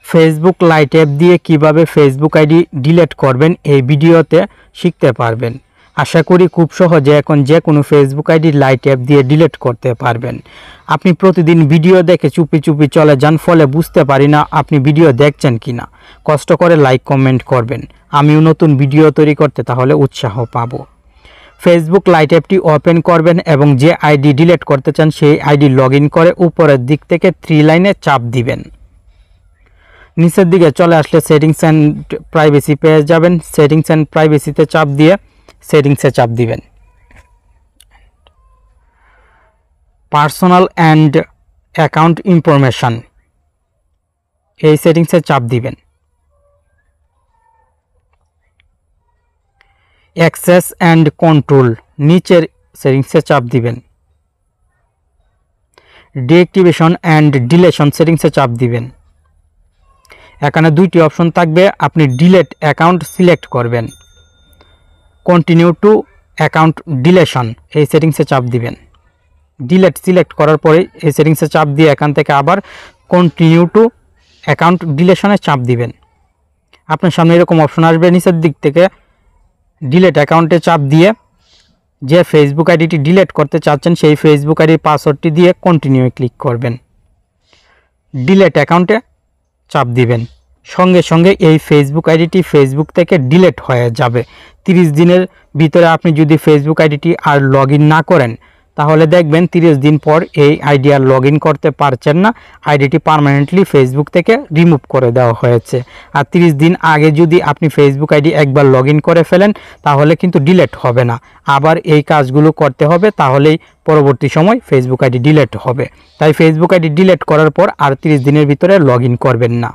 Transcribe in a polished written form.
Facebook light app দিয়ে কিভাবে Facebook ID delete করবেন এই ভিডিওতে শিখতে পারবেন। আশা করি খুব সহজে এখন যে কোনো ফেসবুক আইডি লাইট অ্যাপ দিয়ে ডিলিট করতে পারবেন। আপনি প্রতিদিন ভিডিও দেখে চুপি চুপি চলে যান, ফলে বুঝতে পারি না আপনি ভিডিও দেখছেন কিনা। কষ্ট করে লাইক কমেন্ট করবেন, আমিও নতুন ভিডিও তৈরি করতে তাহলে উৎসাহ পাবো। ফেসবুক লাইট অ্যাপটি ওপেন করবেন এবং যে আইডি ডিলিট করতে চান সেই আইডি লগ ইন করে উপরের দিক থেকে 3 লাইনে চাপ দিবেন। নিচের দিকে চলে আসলে সেটিংস অ্যান্ড প্রাইভেসি পেয়ে যাবেন। সেটিংস অ্যান্ড প্রাইভেসিতে চাপ দিয়ে সেটিংসে চাপ দিবেন। পার্সোনাল অ্যান্ড অ্যাকাউন্ট ইনফরমেশন এই সেটিংসে চাপ দিবেন। অ্যাক্সেস অ্যান্ড কন্ট্রোল নিচের সেটিংসে চাপ দিবেন। ডিঅ্যাক্টিভেশন অ্যান্ড ডিলেশন সেটিংসে চাপ দিবেন। এখানে দুইটি অপশন থাকবে, আপনি ডিলেট অ্যাকাউন্ট সিলেক্ট করবেন। কন্টিনিউ টু অ্যাকাউন্ট ডিলেশন এই সেটিংসে চাপ দিবেন। ডিলেট সিলেক্ট করার পরে এই সেটিংসে চাপ দিয়ে এখান থেকে আবার কন্টিনিউ টু অ্যাকাউন্ট ডিলেশনে চাপ দিবেন। আপনার সামনে এরকম অপশন আসবে, নিচের দিক থেকে ডিলেট অ্যাকাউন্টে চাপ দিয়ে যে ফেসবুক আইডিটি ডিলিট করতে চাচ্ছেন সেই ফেসবুক আইডির পাসওয়ার্ডটি দিয়ে কন্টিনিউ ক্লিক করবেন। ডিলেট অ্যাকাউন্টে চাপ দিবেন। সঙ্গে সঙ্গে এই ফেসবুক আইডিটি ফেসবুক থেকে ডিলিট হয়ে যাবে। 30 দিনের ভিতরে আপনি যদি ফেসবুক আইডিটি আর লগ ইন না করেন তাহলে দেখবেন 30 দিন পর এই আইডি আর লগ ইন করতে পারছেন না, আইডিটি পার্মানেন্টলি ফেসবুক থেকে রিমুভ করে দেওয়া হয়েছে। আর 30 দিন আগে যদি আপনি ফেসবুক আইডি একবার লগ ইন করে ফেলেন তাহলে কিন্তু ডিলিট হবে না, আবার এই কাজগুলো করতে হবে, তাহলেই পরবর্তী সময় ফেসবুক আইডি ডিলিট হবে। তাই ফেসবুক আইডি ডিলিট করার পর আর 30 দিনের ভিতরে লগ ইন করবেন না।